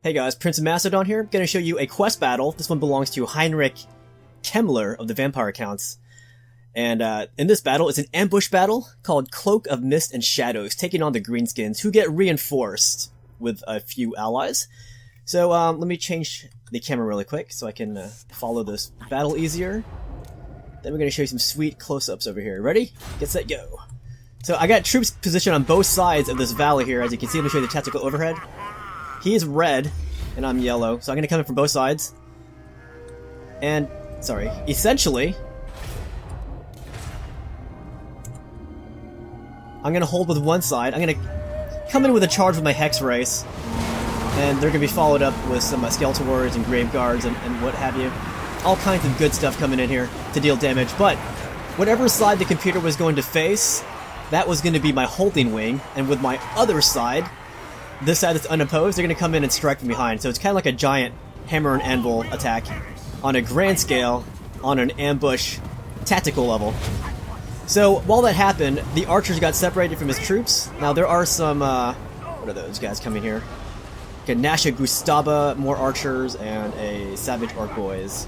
Hey guys, Prince of Macedon here. I'm going to show you a quest battle. This one belongs to Heinrich Kemmler of the Vampire Accounts. And in this battle, it's an ambush battle called Cloak of Mists Shadows, taking on the Greenskins, who get reinforced with a few allies. So let me change the camera really quick so I can follow this battle easier. Then we're going to show you some sweet close-ups over here. Ready? Get set, go. So I got troops positioned on both sides of this valley here. As you can see, let me show you the tactical overhead. He is red, and I'm yellow, so I'm going to come in from both sides. And, sorry, essentially, I'm going to hold with one side. I'm going to come in with a charge with my Hex Race, and they're going to be followed up with some Skeletal Warriors and Grave Guards and what have you. All kinds of good stuff coming in here to deal damage, but whatever side the computer was going to face, that was going to be my holding wing, and with my other side, this side that's unopposed, they're going to come in and strike from behind. So it's kind of like a giant hammer and anvil attack on a grand scale, on an ambush tactical level. So while that happened, the archers got separated from his troops. Now there are some, what are those guys coming here? Okay, Nasha Gustaba, more archers, and a Savage Orc Boys.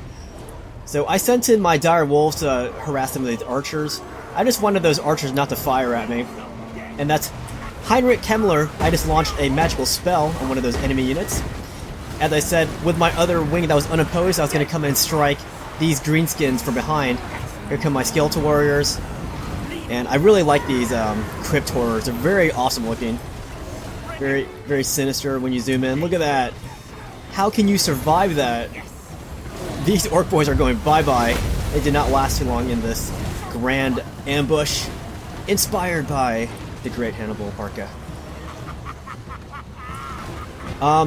So I sent in my Dire Wolves to harass some of these archers. I just wanted those archers not to fire at me. And that's Heinrich Kemmler. I just launched a magical spell on one of those enemy units. As I said, with my other wing that was unopposed, I was going to come in and strike these greenskins from behind. Here come my Skeletal Warriors. And I really like these Crypt Horrors. They're very awesome looking. Very, very sinister when you zoom in. Look at that. How can you survive that? These Orc Boys are going bye-bye. They did not last too long in this grand ambush, inspired by the great Hannibal Barca.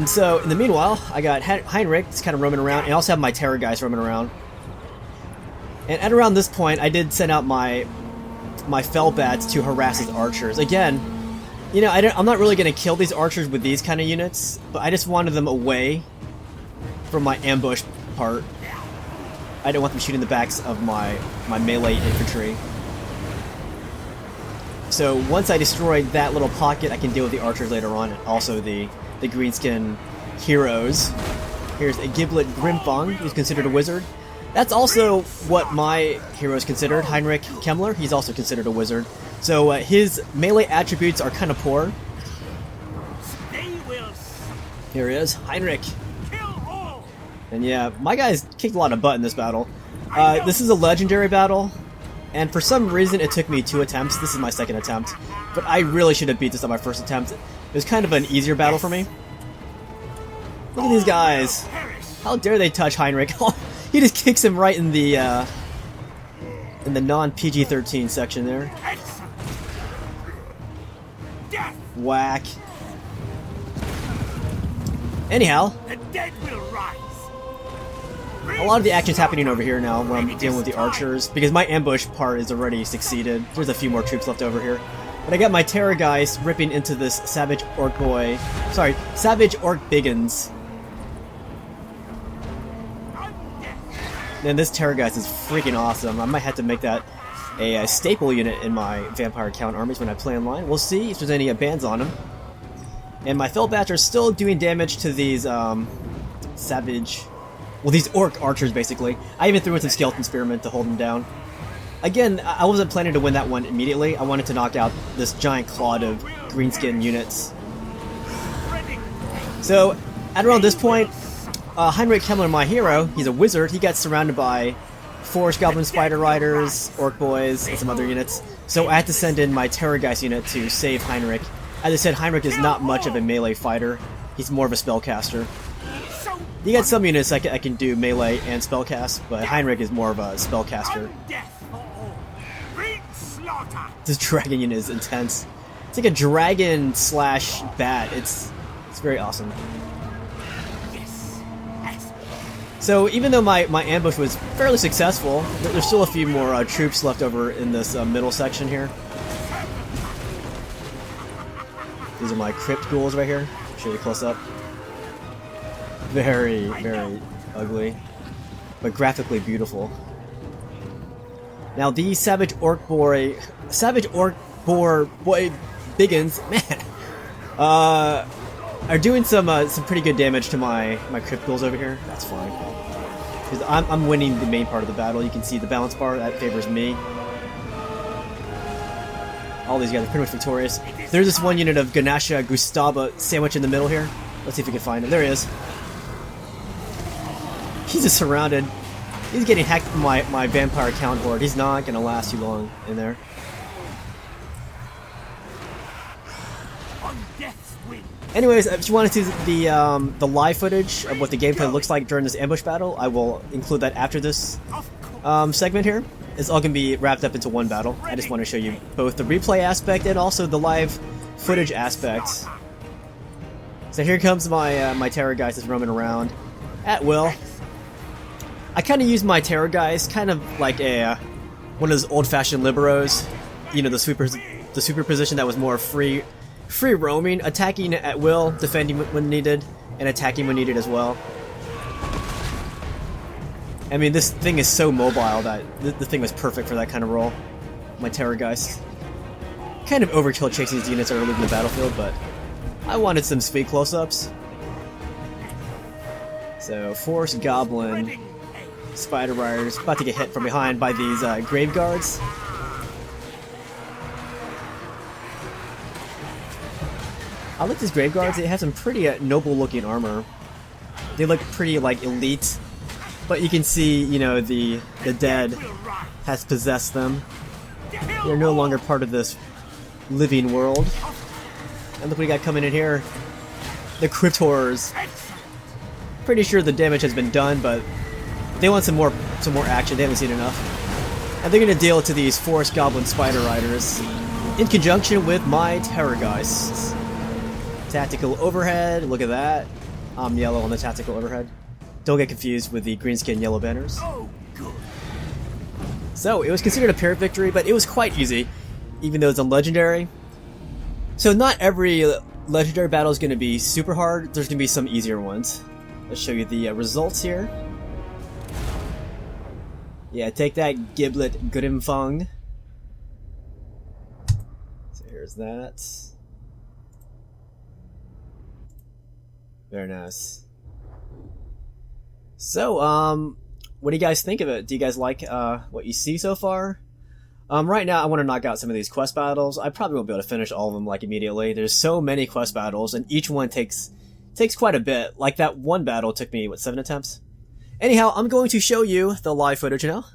So in the meanwhile, I got Heinrich just kind of roaming around, and I also have my Terror guys roaming around. And at around this point, I did send out my Fellbats to harass his archers. Again, you know, I'm not really going to kill these archers with these kind of units, but I just wanted them away from my ambush part. I didn't want them shooting the backs of my melee infantry. So once I destroyed that little pocket, I can deal with the archers later on, and also the greenskin heroes. Here's a Giblet Grimfang, who's considered a wizard. That's also what my hero is considered, Heinrich Kemmler. He's also considered a wizard. So his melee attributes are kind of poor. Here he is, Heinrich. And yeah, my guys kicked a lot of butt in this battle. This is a legendary battle. And for some reason, it took me 2 attempts. This is my second attempt. But I really should have beat this on my first attempt. It was kind of an easier battle for me. Look at these guys. How dare they touch Heinrich? He just kicks him right in the non-PG-13 section there. Whack. Anyhow, a lot of the action's happening over here now when I'm dealing with the archers, because my ambush part is already succeeded. There's a few more troops left over here. But I got my Terror guys ripping into this Savage Orc Boy. Sorry, Savage Orc Biggins. And this Terror guys is freaking awesome. I might have to make that a staple unit in my Vampire Count armies when I play online. We'll see if there's any bands on them. And my Fellbats are still doing damage to these Savage... Well, these Orc archers, basically. I even threw in some Skeleton Spearmen to hold them down. Again, I wasn't planning to win that one immediately. I wanted to knock out this giant clod of greenskin units. So, at around this point, Heinrich Kemmler, my hero, he's a wizard. He got surrounded by Forest Goblin Spider Riders, Orc Boys, and some other units. So I had to send in my Terrorgeist unit to save Heinrich. As I said, Heinrich is not much of a melee fighter. He's more of a spellcaster. You got some units I can do melee and spellcast, but Heinrich is more of a spellcaster. This dragon unit is intense. It's like a dragon slash bat. It's very awesome. So even though my ambush was fairly successful, there's still a few more troops left over in this middle section here. These are my Crypt Ghouls right here. I'll show you close up. Very, very ugly, but graphically beautiful. Now these Savage Orc Boy Biggins, man, are doing some pretty good damage to my crypt ghouls over here. That's fine. Because I'm winning the main part of the battle. You can see the balance bar, that favors me. All these guys are pretty much victorious. There's this one unit of Ganesha Gustaba sandwiched in the middle here. Let's see if we can find him. There he is. He's just surrounded. He's getting hacked from my vampire count horde. He's not going to last too long in there. Anyways, if you want to see the live footage of what the gameplay looks like during this ambush battle, I will include that after this segment here. It's all going to be wrapped up into one battle. I just want to show you both the replay aspect and also the live footage aspect. So here comes my terror guys just roaming around at will. I kind of use my terror guys kind of like one of those old-fashioned liberos, you know, the super position that was more free roaming, attacking at will, defending when needed, and attacking when needed as well. I mean, this thing is so mobile that the thing was perfect for that kind of role. My terror guys. Kind of overkill chasing these units early in the battlefield, but I wanted some speed close-ups. So, Force Goblin, Spider Riders, about to get hit from behind by these Grave Guards. I like these Grave Guards. They have some pretty noble-looking armor. They look pretty, like, elite. But you can see, you know, the dead has possessed them. They're no longer part of this living world. And look what we got coming in here. The Crypt Horrors. Pretty sure the damage has been done, but they want some more action. They haven't seen enough. And they're going to deal to these Forest Goblin Spider Riders in conjunction with my Terror Geists. Tactical overhead, look at that. I'm yellow on the tactical overhead. Don't get confused with the green skin yellow banners. So, it was considered a pyrrhic victory, but it was quite easy, even though it's a legendary. So not every legendary battle is going to be super hard, there's going to be some easier ones. Let's show you the results here. Yeah, take that, Giblet Grimfang. So here's that. Very nice. So, what do you guys think of it? Do you guys like what you see so far? Right now, I want to knock out some of these quest battles. I probably won't be able to finish all of them like immediately. There's so many quest battles, and each one takes quite a bit. Like that one battle took me, what, 7 attempts? Anyhow, I'm going to show you the live footage now.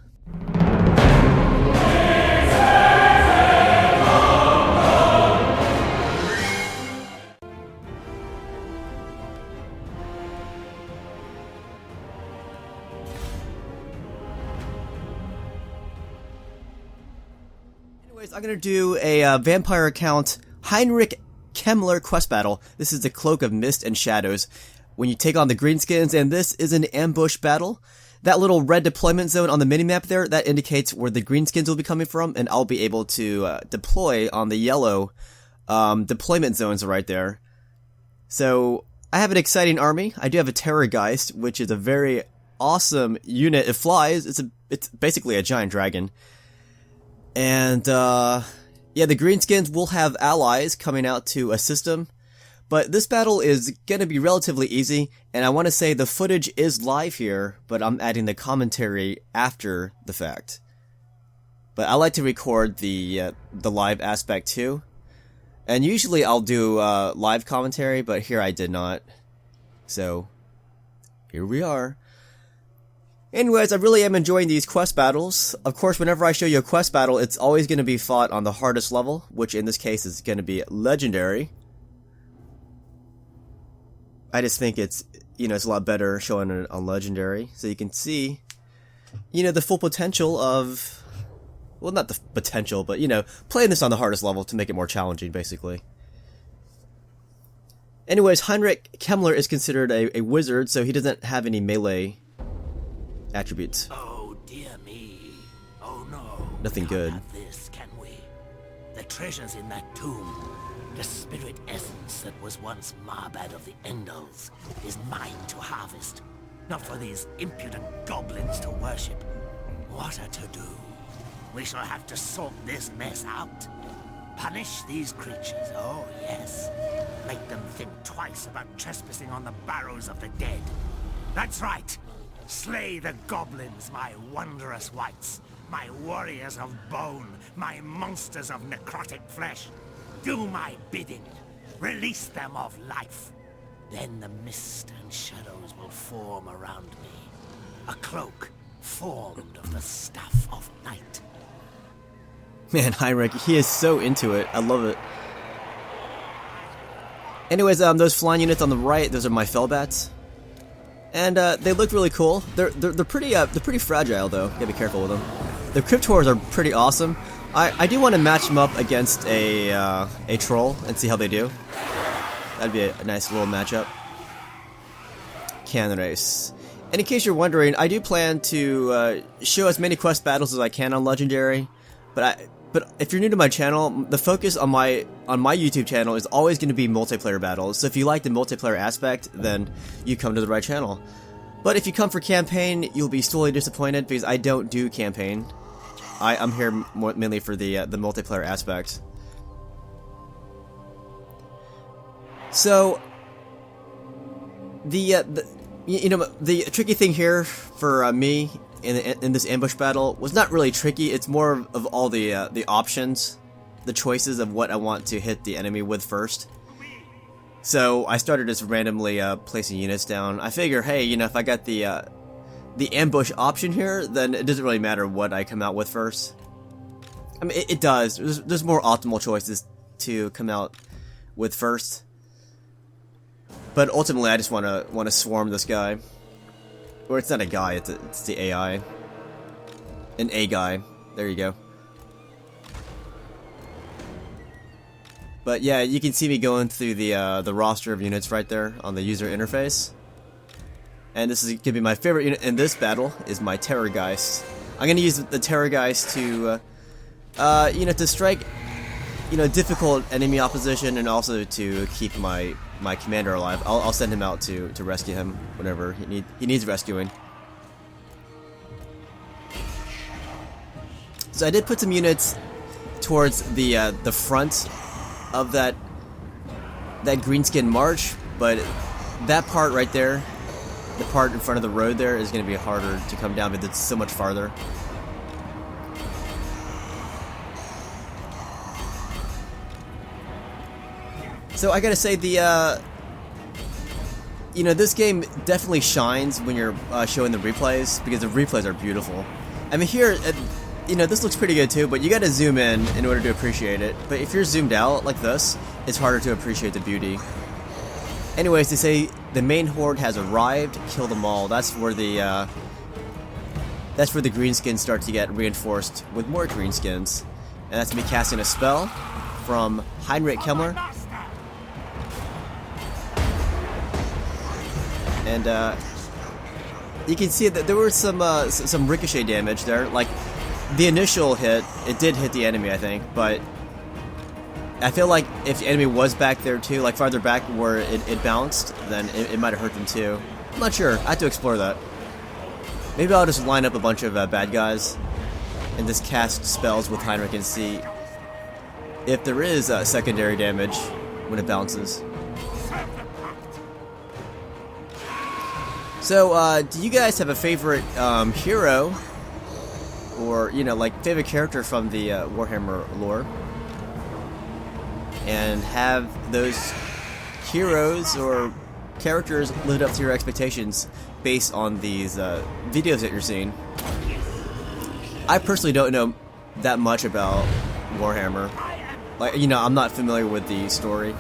Anyways, I'm going to do a vampire account Heinrich Kemmler quest battle. This is the Cloak of Mists and Shadows. When you take on the greenskins, and this is an ambush battle. That little red deployment zone on the minimap there, that indicates where the greenskins will be coming from, and I'll be able to deploy on the yellow deployment zones right there. So, I have an exciting army. I do have a Terror Geist, which is a very awesome unit. It flies. It's basically a giant dragon. And, yeah, the greenskins will have allies coming out to assist them. But this battle is gonna be relatively easy, and I want to say the footage is live here, but I'm adding the commentary after the fact. But I like to record the live aspect too. And usually I'll do live commentary, but here I did not. So, here we are. Anyways, I really am enjoying these quest battles. Of course, whenever I show you a quest battle, it's always going to be fought on the hardest level, which in this case is going to be Legendary. I just think it's, you know, it's a lot better showing it on Legendary, so you can see, you know, the full potential of, well, not the potential, but, you know, playing this on the hardest level to make it more challenging, basically. Anyways, Heinrich Kemmler is considered a wizard, so he doesn't have any melee attributes. Oh dear me. Oh no. Nothing good. Have this, can we? The treasures in that tomb, the spirit essence that was once Marbad of the Endels, is mine to harvest, not for these impudent goblins to worship. What a to-do. We shall have to sort this mess out. Punish these creatures, oh yes. Make them think twice about trespassing on the barrows of the dead. That's right. Slay the goblins, my wondrous wights. My warriors of bone, my monsters of necrotic flesh. Do my bidding. Release them of life. Then the mist and shadows will form around me. A cloak formed of the stuff of night. Man, Heinrich, he is so into it. I love it. Anyways, those flying units on the right, those are my Fellbats. And they look really cool. They're pretty fragile though. Gotta be careful with them. The Cryptors are pretty awesome. I do want to match them up against a troll and see how they do. That'd be a nice little matchup. Cannon race. And in case you're wondering, I do plan to show as many quest battles as I can on Legendary. But if you're new to my channel, the focus on my YouTube channel is always going to be multiplayer battles. So if you like the multiplayer aspect, then you come to the right channel. But if you come for campaign, you'll be sorely disappointed because I don't do campaign. I'm here mainly for the multiplayer aspect. So the tricky thing here for me in this ambush battle was not really tricky. It's more of all the options, the choices of what I want to hit the enemy with first. So I started just randomly placing units down. I figure, hey, if I got the ambush option here, then it doesn't really matter what I come out with first. I mean, it does. There's more optimal choices to come out with first. But ultimately, I just want to swarm this guy. Or it's not a guy, it's the AI. An A guy. There you go. But yeah, you can see me going through the roster of units right there on the user interface. And this is gonna be my favorite unit in this battle is my Terrorgeist. I'm gonna use the Terrorgeist to, to strike, difficult enemy opposition and also to keep my commander alive. I'll send him out to rescue him whenever he needs rescuing. So I did put some units towards the front of that greenskin march, but that part right there, the part in front of the road there, is going to be harder to come down because it's so much farther. So I gotta say this game definitely shines when you're showing the replays, because the replays are beautiful. I mean, here, this looks pretty good too, but you gotta zoom in order to appreciate it. But if you're zoomed out like this, it's harder to appreciate the beauty. Anyways, they say the main horde has arrived. Kill them all. That's where the greenskins start to get reinforced with more greenskins, and that's me casting a spell from Heinrich Kemmler. And you can see that there was some ricochet damage there. Like the initial hit, it did hit the enemy, I think, but I feel like if the enemy was back there too, like farther back where it bounced, then it might have hurt them too. I'm not sure. I have to explore that. Maybe I'll just line up a bunch of bad guys and just cast spells with Heinrich and see if there is secondary damage when it bounces. So, do you guys have a favorite hero, or like favorite character from the Warhammer lore? And have those heroes or characters lived up to your expectations based on these videos that you're seeing? I personally don't know that much about Warhammer. Like, I'm not familiar with the story.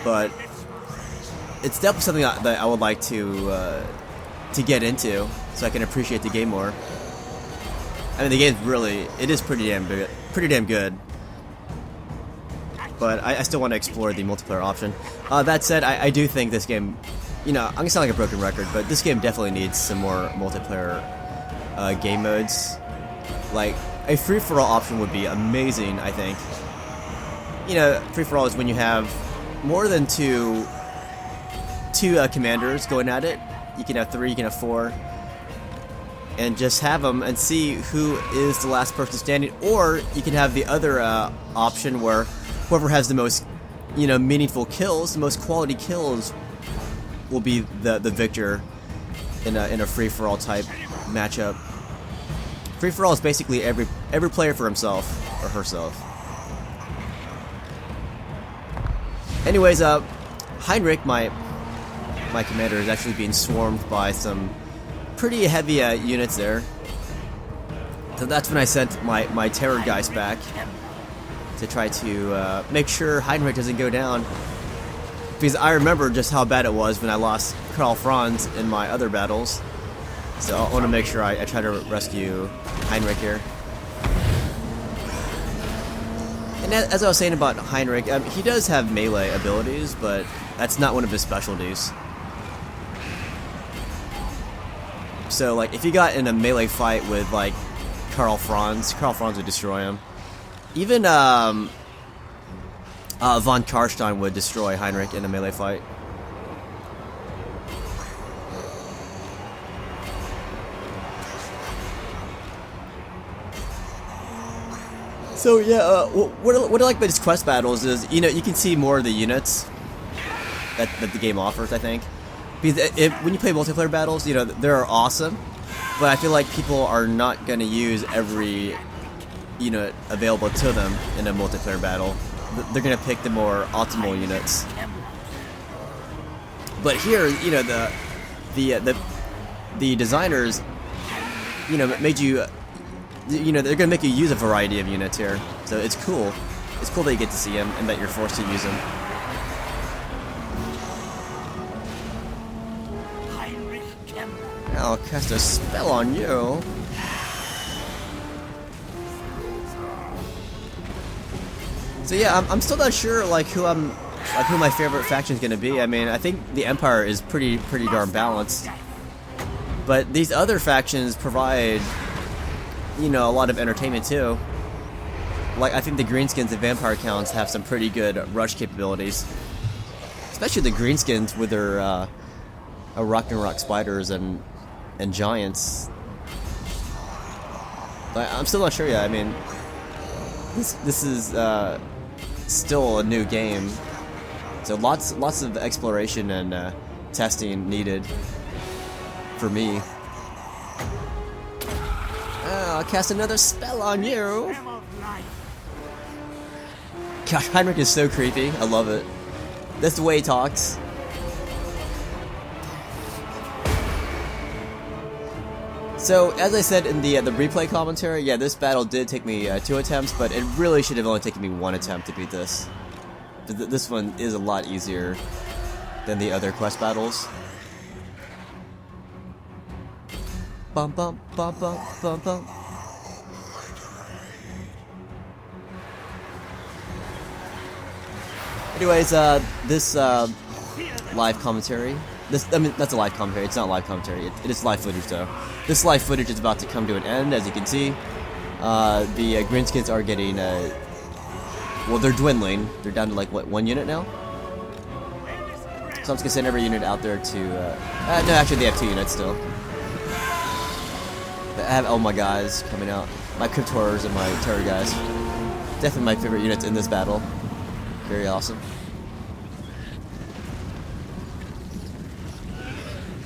But it's definitely something that I would like to get into, so I can appreciate the game more. I mean, the game's it is pretty damn good. But I still want to explore the multiplayer option. That said, I do think this game, I'm gonna sound like a broken record, but this game definitely needs some more multiplayer game modes. Like, a free-for-all option would be amazing, I think. Free-for-all is when you have more than two commanders going at it. You can have 3, you can have 4. and just have them and see who is the last person standing. Or you can have the other option where whoever has the most, you know, meaningful kills, the most quality kills, will be the victor in a free-for-all type matchup. Free-for-all is basically every player for himself or herself. Anyways, Heinrich, my commander, is actually being swarmed by some pretty heavy units there. So that's when I sent my terror guys back to try to make sure Heinrich doesn't go down. Because I remember just how bad it was when I lost Karl Franz in my other battles. So I want to make sure I try to rescue Heinrich here. And as I was saying about Heinrich, he does have melee abilities, but that's not one of his specialties. So, like, if you got in a melee fight with, like, Karl Franz would destroy him. Even, von Karstein would destroy Heinrich in a melee fight. So yeah, what I like about these quest battles is, you know, you can see more of the units that the game offers, I think. Because when you play multiplayer battles, you know, they're awesome, but I feel like people are not going to use every unit available to them in a multiplayer battle. They're going to pick the more optimal units. But here, you know, the designers, you know, made you, you know, they're going to make you use a variety of units here. So it's cool. It's cool that you get to see them and that you're forced to use them. Heinrich Kemmler. I'll cast a spell on you. So yeah, I'm still not sure like who my favorite faction is going to be. I mean, I think the Empire is pretty darn balanced. But these other factions provide, you know, a lot of entertainment too. Like, I think the Greenskins and Vampire Counts have some pretty good rush capabilities. Especially the Greenskins with their Rock spiders and giants. But I'm still not sure yet. I mean, this is still a new game, so lots of exploration and testing needed for me. I'll cast another spell on you. Gosh, Heinrich is so creepy. I love it. That's the way he talks. So, as I said in the replay commentary, yeah, this battle did take me 2 attempts, but it really should have only taken me 1 attempt to beat this. This one is a lot easier than the other quest battles. Bum bum bum bum bum bum. Anyways, this live commentary. I mean, that's a live commentary. It's not live commentary. It is live footage, though. This live footage is about to come to an end, as you can see. The Greenskins are getting, well, they're dwindling. They're down to, like, what, 1 unit now? So I'm just gonna send every unit out there to, no, actually, they have 2 units still. I have all my guys coming out. My Crypt Horrors and my Terror guys. Definitely my favorite units in this battle. Very awesome.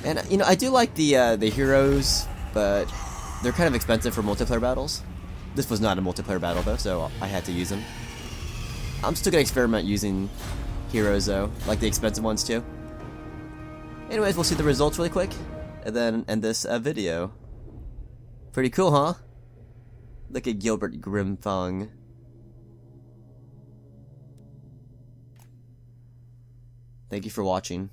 And, you know, I do like the heroes, but they're kind of expensive for multiplayer battles. This was not a multiplayer battle, though, so I had to use them. I'm still gonna experiment using heroes, though, like the expensive ones, too. Anyways, we'll see the results really quick, and then end this video. Pretty cool, huh? Look at Gilbert Grimfung. Thank you for watching.